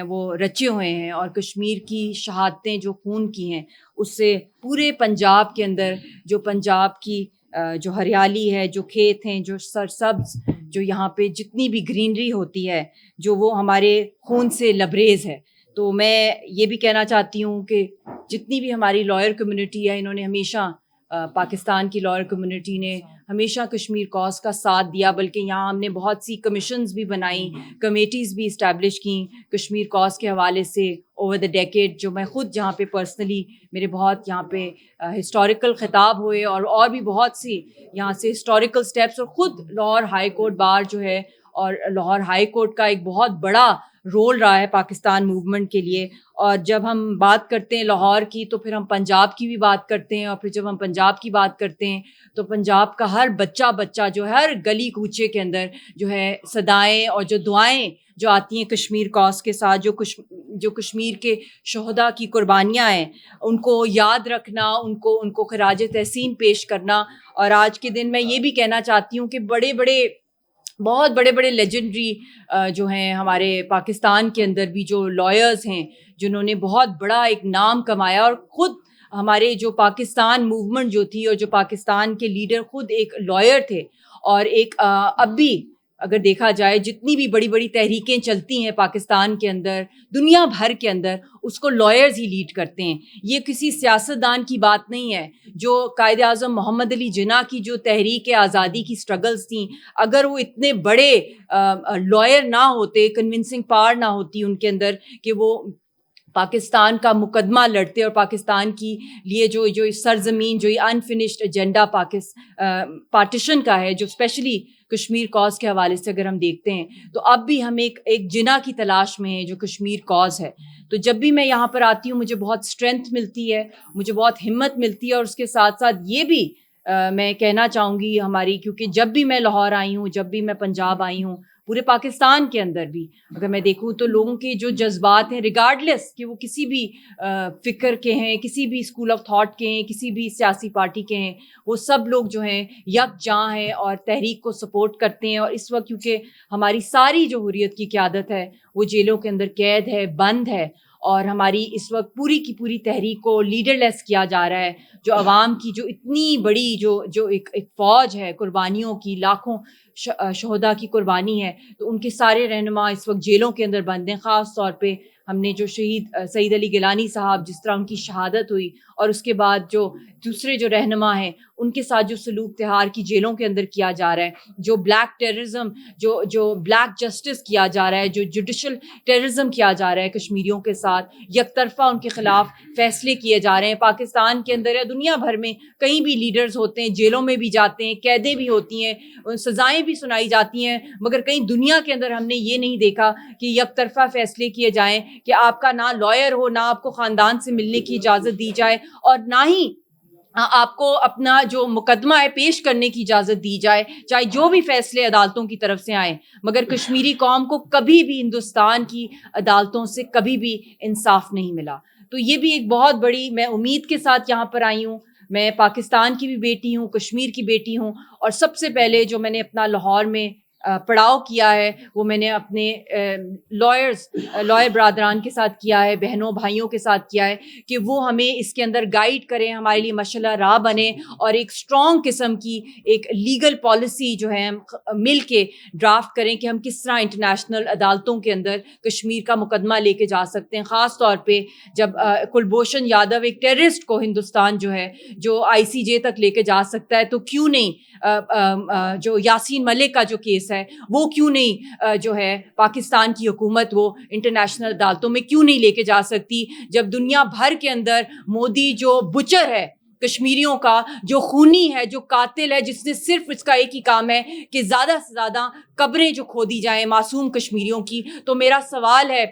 ہیں وہ رچے ہوئے ہیں، اور کشمیر کی شہادتیں جو خون کی ہیں اس سے پورے پنجاب کے اندر جو پنجاب کی جو ہریالی ہے، جو کھیت ہیں، جو سرسبز، جو یہاں پہ جتنی بھی گرینری ہوتی ہے جو وہ ہمارے خون سے لبریز ہے. تو میں یہ بھی کہنا چاہتی ہوں کہ جتنی بھی ہماری لائر کمیونٹی ہے، انہوں نے ہمیشہ پاکستان کی لائر کمیونٹی نے ہمیشہ کشمیر کاز کا ساتھ دیا، بلکہ یہاں ہم نے بہت سی کمیشنز بھی بنائیں، کمیٹیز بھی اسٹیبلش کیں کشمیر کاز کے حوالے سے اوور دا ڈیکیڈ. جو میں خود جہاں پہ پرسنلی میرے بہت یہاں پہ ہسٹوریکل خطاب ہوئے، اور بھی بہت سی یہاں سے ہسٹوریکل اسٹیپس، اور خود لاہور ہائی کورٹ بار جو ہے اور لاہور ہائی کورٹ کا ایک بہت بڑا رول رہا ہے پاکستان موومنٹ کے لیے. اور جب ہم بات کرتے ہیں لاہور کی تو پھر ہم پنجاب کی بھی بات کرتے ہیں، اور پھر جب ہم پنجاب کی بات کرتے ہیں تو پنجاب کا ہر بچہ جو ہے، ہر گلی کوچے کے اندر جو ہے صدائیں اور جو دعائیں جو آتی ہیں کشمیر کاز کے ساتھ، جو کشمیر کے شہداء کی قربانیاں ہیں ان کو یاد رکھنا، ان کو خراج تحسین پیش کرنا. اور آج کے دن میں یہ بھی کہنا چاہتی ہوں کہ بہت بڑے لیجنڈری جو ہیں ہمارے پاکستان کے اندر بھی جو لائرز ہیں جنہوں نے بہت بڑا ایک نام کمایا، اور خود ہمارے جو پاکستان موومنٹ جو تھی اور جو پاکستان کے لیڈر خود ایک لائر تھے. اور ایک اب بھی اگر دیکھا جائے جتنی بھی بڑی تحریکیں چلتی ہیں پاکستان کے اندر، دنیا بھر کے اندر، اس کو لائرز ہی لیڈ کرتے ہیں. یہ کسی سیاستدان کی بات نہیں ہے. جو قائد اعظم محمد علی جناح کی جو تحریک آزادی کی سٹرگلز تھیں، اگر وہ اتنے بڑے لائر نہ ہوتے، کنونسنگ پاور نہ ہوتی ان کے اندر کہ وہ پاکستان کا مقدمہ لڑتے، اور پاکستان کی لیے جو سرزمین، جو یہ انفنشڈ ایجنڈا پارٹیشن کا ہے، جو اسپیشلی کشمیر کاز کے حوالے سے اگر ہم دیکھتے ہیں تو اب بھی ہم ایک جناح کی تلاش میں ہیں جو کشمیر کاز ہے. تو جب بھی میں یہاں پر آتی ہوں مجھے بہت اسٹرینتھ ملتی ہے، مجھے بہت ہمت ملتی ہے. اور اس کے ساتھ ساتھ یہ بھی میں کہنا چاہوں گی ہماری، کیونکہ جب بھی میں لاہور آئی ہوں، جب بھی میں پنجاب آئی ہوں، پورے پاکستان کے اندر بھی اگر میں دیکھوں تو لوگوں کے جو جذبات ہیں، ریگارڈلیس کہ وہ کسی بھی فکر کے ہیں، کسی بھی اسکول آف تھاٹ کے ہیں، کسی بھی سیاسی پارٹی کے ہیں، وہ سب لوگ جو ہیں یکجاں ہیں اور تحریک کو سپورٹ کرتے ہیں. اور اس وقت کیونکہ ہماری ساری جو حریت کی قیادت ہے وہ جیلوں کے اندر قید ہے، بند ہے، اور ہماری اس وقت پوری کی پوری تحریک کو لیڈر لیس کیا جا رہا ہے. جو عوام کی جو اتنی بڑی جو ایک فوج ہے قربانیوں کی، لاکھوں شہداء کی قربانی ہے، تو ان کے سارے رہنما اس وقت جیلوں کے اندر بند ہیں. خاص طور پہ ہم نے جو شہید سعید علی گیلانی صاحب، جس طرح ان کی شہادت ہوئی، اور اس کے بعد جو دوسرے جو رہنما ہیں ان کے ساتھ جو سلوک تہار کی جیلوں کے اندر کیا جا رہا ہے، جو بلیک ٹیررزم، جو بلیک جسٹس کیا جا رہا ہے، جو جوڈیشل ٹیررزم کیا جا رہا ہے کشمیریوں کے ساتھ، یک طرفہ ان کے خلاف فیصلے کیے جا رہے ہیں. پاکستان کے اندر یا دنیا بھر میں کہیں بھی لیڈرز ہوتے ہیں، جیلوں میں بھی جاتے ہیں، قیدیں بھی ہوتی ہیں، سزائیں بھی سنائی جاتی ہیں، مگر کہیں دنیا کے اندر ہم نے یہ نہیں دیکھا کہ یک طرفہ فیصلے کیے جائیں کہ آپ کا نہ لائر ہو، نہ آپ کو خاندان سے ملنے کی اجازت دی جائے، اور نہ ہی آپ کو اپنا جو مقدمہ ہے پیش کرنے کی اجازت دی جائے، چاہے جو بھی فیصلے عدالتوں کی طرف سے آئیں. مگر کشمیری قوم کو کبھی بھی ہندوستان کی عدالتوں سے کبھی بھی انصاف نہیں ملا. تو یہ بھی ایک بہت بڑی، میں امید کے ساتھ یہاں پر آئی ہوں. میں پاکستان کی بھی بیٹی ہوں، کشمیر کی بیٹی ہوں، اور سب سے پہلے جو میں نے اپنا لاہور میں پڑاؤ کیا ہے وہ میں نے اپنے لائر برادران کے ساتھ کیا ہے، بہنوں بھائیوں کے ساتھ کیا ہے، کہ وہ ہمیں اس کے اندر گائیڈ کریں، ہمارے لیے مشعلہ راہ بنے، اور ایک اسٹرانگ قسم کی ایک لیگل پالیسی جو ہے ہم مل کے ڈرافٹ کریں کہ ہم کس طرح انٹرنیشنل عدالتوں کے اندر کشمیر کا مقدمہ لے کے جا سکتے ہیں. خاص طور پہ جب کلبھوشن یادو ایک ٹیررسٹ کو ہندوستان جو ہے جو ICJ تک لے کے جا سکتا ہے، تو کیوں نہیں جو یاسین ملک کا جو کیس ہے وہ کیوں نہیں جو ہے پاکستان کی حکومت وہ انٹرنیشنل عدالتوں میں کیوں نہیں لے کے جا سکتی، جب دنیا بھر کے اندر مودی جو بچر ہے کشمیریوں کا، جو خونی ہے، جو قاتل ہے، جس نے صرف اس کا ایک ہی کام ہے کہ زیادہ سے زیادہ قبریں جو کھودی جائیں معصوم کشمیریوں کی. تو میرا سوال ہے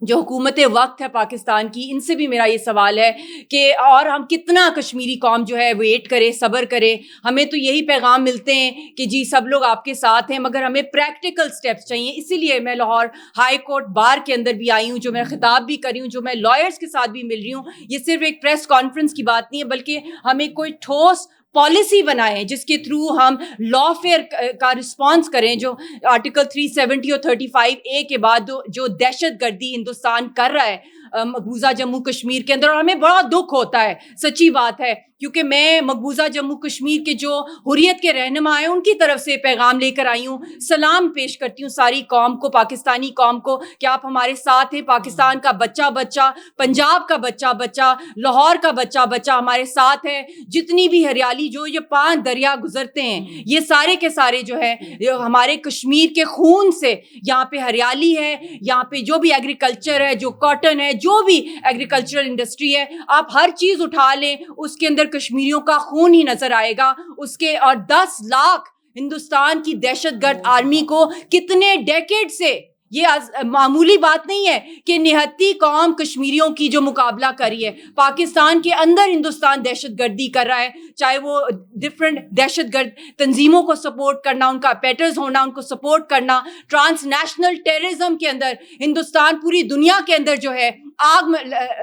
جو حکومت وقت ہے پاکستان کی، ان سے بھی میرا یہ سوال ہے کہ اور ہم کتنا کشمیری قوم جو ہے ویٹ کرے، صبر کرے. ہمیں تو یہی پیغام ملتے ہیں کہ جی سب لوگ آپ کے ساتھ ہیں، مگر ہمیں پریکٹیکل سٹیپس چاہیے. اسی لیے میں لاہور ہائی کورٹ بار کے اندر بھی آئی ہوں، جو میں خطاب بھی کری ہوں، جو میں لائرز کے ساتھ بھی مل رہی ہوں. یہ صرف ایک پریس کانفرنس کی بات نہیں ہے، بلکہ ہمیں کوئی ٹھوس پالیسی بنائیں جس کے تھرو ہم لا فیئر کا رسپانس کریں. جو آرٹیکل 370 اور 35A کے بعد جو دہشت گردی ہندوستان کر رہا ہے مقبوضہ جموں کشمیر کے اندر, اور ہمیں بڑا دکھ ہوتا ہے, سچی بات ہے, کیونکہ میں مقبوضہ جموں کشمیر کے جو حریت کے رہنما ہیں ان کی طرف سے پیغام لے کر آئی ہوں. سلام پیش کرتی ہوں ساری قوم کو, پاکستانی قوم کو, کہ آپ ہمارے ساتھ ہیں. پاکستان کا بچہ بچہ, پنجاب کا بچہ بچہ, لاہور کا بچہ بچہ ہمارے ساتھ ہے. جتنی بھی ہریالی جو یہ 5 دریا گزرتے ہیں, یہ سارے کے سارے جو ہے ہمارے کشمیر کے خون سے یہاں پہ ہریالی ہے. یہاں پہ جو بھی ایگریکلچر ہے, جو کاٹن ہے, جو بھی ایگریکلچرل انڈسٹری ہے, آپ ہر چیز اٹھا لیں, اس کے اندر کشمیریوں کا خون ہی نظر آئے گا اس کے. اور 10 لاکھ ہندوستان کی دہشت گرد آرمی کو کتنے ڈیکیڈ سے, یہ معمولی بات نہیں ہے کہ نہتی قوم کشمیریوں کی جو مقابلہ کری ہے. پاکستان کے اندر ہندوستان دہشت گردی کر رہا ہے, چاہے وہ ڈفرینٹ دہشت گرد تنظیموں کو سپورٹ کرنا, ان کا پیٹرز ہونا, ان کو سپورٹ کرنا. ٹرانس نیشنل ٹیررزم کے اندر ہندوستان پوری دنیا کے اندر جو ہے آگ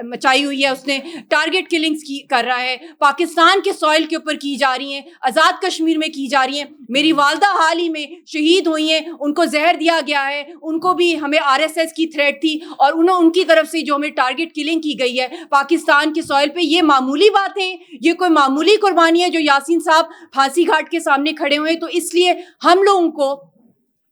مچائی ہوئی ہے, اس نے ٹارگٹ کلنگز کر رہا ہے. پاکستان کے سوئل کے اوپر کی جا رہی ہیں, آزاد کشمیر میں کی جا رہی ہیں. میری والدہ حال ہی میں شہید ہوئی ہیں, ان کو زہر دیا گیا ہے, ان کو بھی ہمیں RSS کی تھریٹ تھی, اور ان کی طرف سے جو ہمیں ٹارگٹ کلنگ کی گئی ہے پاکستان کے سوئل پہ. یہ معمولی بات ہے, یہ کوئی معمولی قربانی ہے جو یاسین صاحب پھانسی گھاٹ کے سامنے کھڑے ہوئے. تو اس لیے ہم لوگوں کو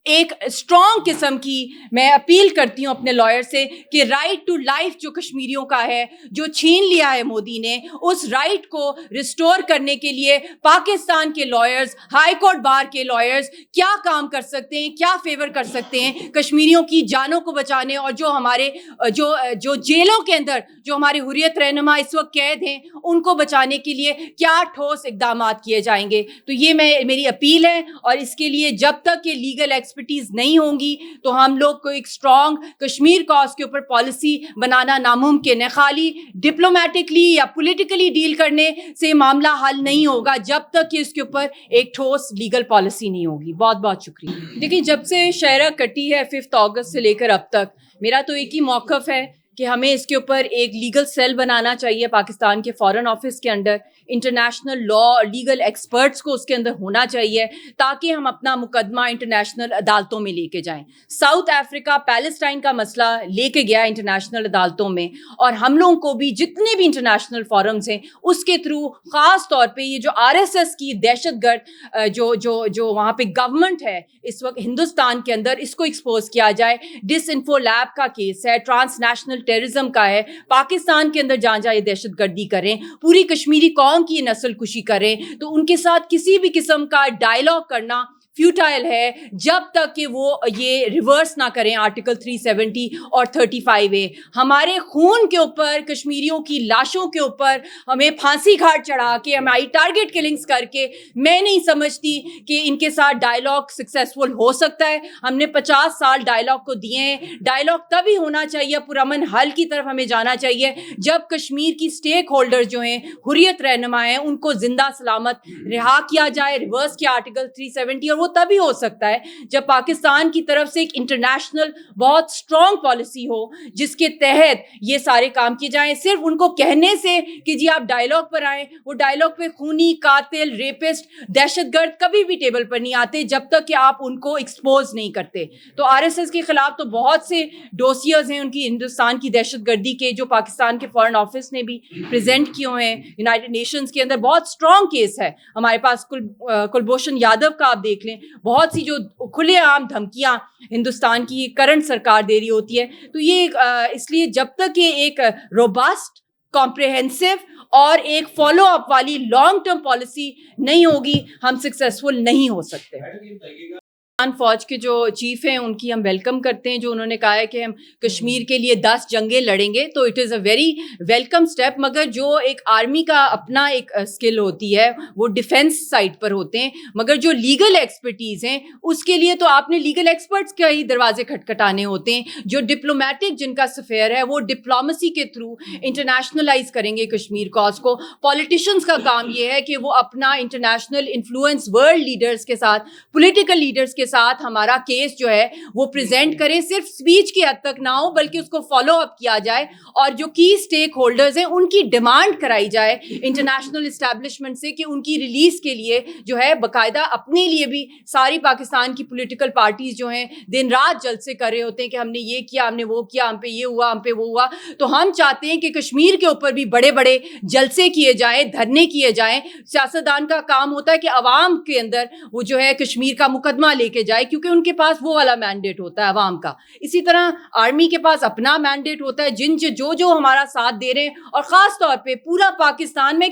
ایک اسٹرانگ قسم کی میں اپیل کرتی ہوں اپنے لائر سے کہ رائٹ ٹو لائف جو کشمیریوں کا ہے, جو چھین لیا ہے مودی نے, اس رائٹ کو ریسٹور کرنے کے لیے پاکستان کے لائرز, ہائی کورٹ بار کے لائرز کیا کام کر سکتے ہیں, کیا فیور کر سکتے ہیں کشمیریوں کی جانوں کو بچانے, اور جو ہمارے جو جیلوں کے اندر جو ہمارے حریت رہنما اس وقت قید ہیں ان کو بچانے کے لیے کیا ٹھوس اقدامات کیے جائیں گے. تو یہ میری اپیل ہے, اور اس کے لیے جب تک کہ لیگل ایکسپرٹیز نہیں ہوں گی تو ہم لوگ کو ایک اسٹرانگ کشمیر کاز کے اوپر پالیسی بنانا ناممکن ہے. خالی ڈپلومیٹکلی یا پولیٹیکلی ڈیل کرنے سے معاملہ حل نہیں ہوگا جب تک کہ اس کے اوپر ایک ٹھوس لیگل پالیسی نہیں ہوگی. بہت بہت شکریہ. دیکھیں, جب سے شہرہ کٹی ہے 5 اگست سے لے کر اب تک, میرا تو ایک ہی موقف ہے کہ ہمیں اس کے اوپر ایک لیگل سیل بنانا چاہیے پاکستان کے فارن آفس کے اندر. انٹرنیشنل لا اور لیگل ایکسپرٹس کو اس کے اندر ہونا چاہیے تاکہ ہم اپنا مقدمہ انٹرنیشنل عدالتوں میں لے کے جائیں. ساؤتھ افریقہ پیلسٹائن کا مسئلہ لے کے گیا انٹرنیشنل عدالتوں میں, اور ہم لوگوں کو بھی جتنے بھی انٹرنیشنل فورمز ہیں اس کے تھرو خاص طور پہ یہ جو RSS کی دہشت گرد جو وہاں پہ گورنمنٹ ہے اس وقت ہندوستان کے اندر, اس کو ایکسپوز کیا جائے. ڈس انفو لیب کا کیس ہے, ٹرانس نیشنل ٹیررزم کا ہے, پاکستان کے اندر جہاں یہ دہشت گردی کریں, پوری کشمیری قوم کی نسل کشی کریں, تو ان کے ساتھ کسی بھی قسم کا ڈائلاگ کرنا فیوٹائل ہے جب تک کہ وہ یہ ریورس نہ کریں آرٹیکل 370 اور 35A. ہمارے خون کے اوپر, کشمیریوں کی لاشوں کے اوپر ہمیں پھانسی گھاٹ چڑھا کے, ہماری ٹارگٹ کلنگز کر کے, میں نہیں سمجھتی کہ ان کے ساتھ ڈائلاگ سکسیسفل ہو سکتا ہے. ہم نے 50 سال ڈائلاگ کو دیے ہیں. ڈائلاگ تبھی ہونا چاہیے, پرامن حل کی طرف ہمیں جانا چاہیے جب کشمیر کی اسٹیک ہولڈر جو ہیں, حریت رہنما ہیں, ان کو زندہ سلامت رہا کیا جائے, ریورس کیا آرٹیکل 370. اور وہ تبھی ہو سکتا ہے جب پاکستان کی طرف سے ایک انٹرنیشنل بہت اسٹرانگ پالیسی ہو جس کے تحت یہ سارے کام کیے جائیں. صرف ان کو کہنے سے کہ جی آپ ڈائلاگ پر آئیں, وہ ڈائلاگ پہ خونی, قاتل, ریپسٹ, دہشت گرد کبھی بھی ٹیبل پر نہیں آتے جب تک کہ آپ ان کو ایکسپوز نہیں کرتے. تو RSS کے خلاف تو بہت سے ڈوسیئرز ہیں ان کی ہندوستان کی دہشت گردی کے, جو پاکستان کے فارن آفس نے بھی پریزنٹ کیے ہوئے ہیں. یونائٹڈ نیشنز کے اندر بہت اسٹرانگ کیس ہے ہمارے پاس. کلبھوشن یادو کا آپ دیکھ لیں, بہت سی جو کھلے عام دھمکیاں ہندوستان کی کرنٹ سرکار دے رہی ہوتی ہے. تو یہ اس لیے جب تک یہ ایک روبسٹ, کمپریہنسو اور ایک فالو اپ والی لانگ ٹرم پالیسی نہیں ہوگی, ہم سکسیسفل نہیں ہو سکتے. فوج کے جو چیف ہیں ان کی ہم ویلکم کرتے ہیں, جو انہوں نے کہا ہے کہ ہم کشمیر کے لیے 10 جنگیں لڑیں گے, تو it is a very welcome step. مگر جو ایک آرمی کا اپنا ایک اسکل ہوتی ہے وہ ڈیفینس سائٹ پر ہوتے ہیں, مگر جو لیگل ایکسپرٹیز ہیں اس کے لیے تو آپ نے لیگل ایکسپرٹس کے ہی دروازے کھٹکھٹانے ہوتے ہیں. جو ڈپلومیٹک جن کا سفیر ہے وہ ڈپلومیسی کے تھرو انٹرنیشنلائز کریں گے کشمیر کاز کو. پولیٹیشنز کا کام یہ ہے کہ وہ اپنا انٹرنیشنل انفلوئنس ورلڈ لیڈرز کے ساتھ, پولیٹیکل لیڈرز کے کے ساتھ ہمارا کیس جو ہے وہ پریزنٹ کریں, صرف اسپیچ کی حد تک نہ ہو بلکہ اس کو فالو اپ کیا جائے, اور جو کی اسٹیک ہولڈرز ہیں ان کی ڈیمانڈ کرائی جائے انٹرنیشنل اسٹیبلشمنٹ سے کہ ان کی ریلیز کے لیے جو ہے باقاعدہ اپنے لیے بھی ساری پاکستان کی پولیٹیکل پارٹیز جو ہیں دن رات جلسے کر رہے ہوتے ہیں کہ ہم نے یہ کیا, ہم نے وہ کیا, ہم پہ یہ ہوا, ہم پہ وہ ہوا. تو ہم چاہتے ہیں کہ کشمیر کے اوپر بھی بڑے بڑے جلسے کیے جائیں, دھرنے کیے جائیں. سیاستدان کا کام ہوتا ہے کہ عوام کے اندر وہ جو ہے کشمیر کا مقدمہ لے کے جائے, کیونکہ ان کے پاس وہ والا مینڈیٹ ہوتا ہے عوام کا. اسی طرح آرمی کے پاس اپنا مینڈیٹ ہوتا ہے, جو ہمارا ساتھ دے رہے ہیں, اور خاص طور پہ پورا پاکستان میں,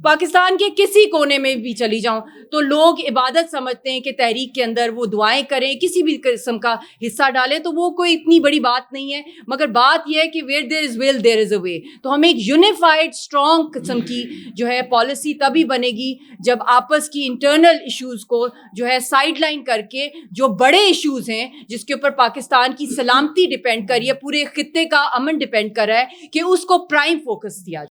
پاکستان کے کسی کونے میں بھی چلی جاؤں تو لوگ عبادت سمجھتے ہیں کہ تحریک کے اندر وہ دعائیں کریں, کسی بھی قسم کا حصہ ڈالیں, تو وہ کوئی اتنی بڑی بات نہیں ہے. مگر بات یہ ہے کہ where there is will there is a way. تو ہمیں ایک یونیفائڈ اسٹرانگ قسم کی جو ہے پالیسی تبھی بنے گی جب آپس کی انٹرنل ایشوز کو جو ہے سائڈ لائن کر کے, جو بڑے ایشوز ہیں جس کے اوپر پاکستان کی سلامتی ڈیپینڈ کر رہی ہے, پورے خطے کا امن ڈیپینڈ کر رہا ہے, کہ اس کو پرائم فوکس دیا جائے.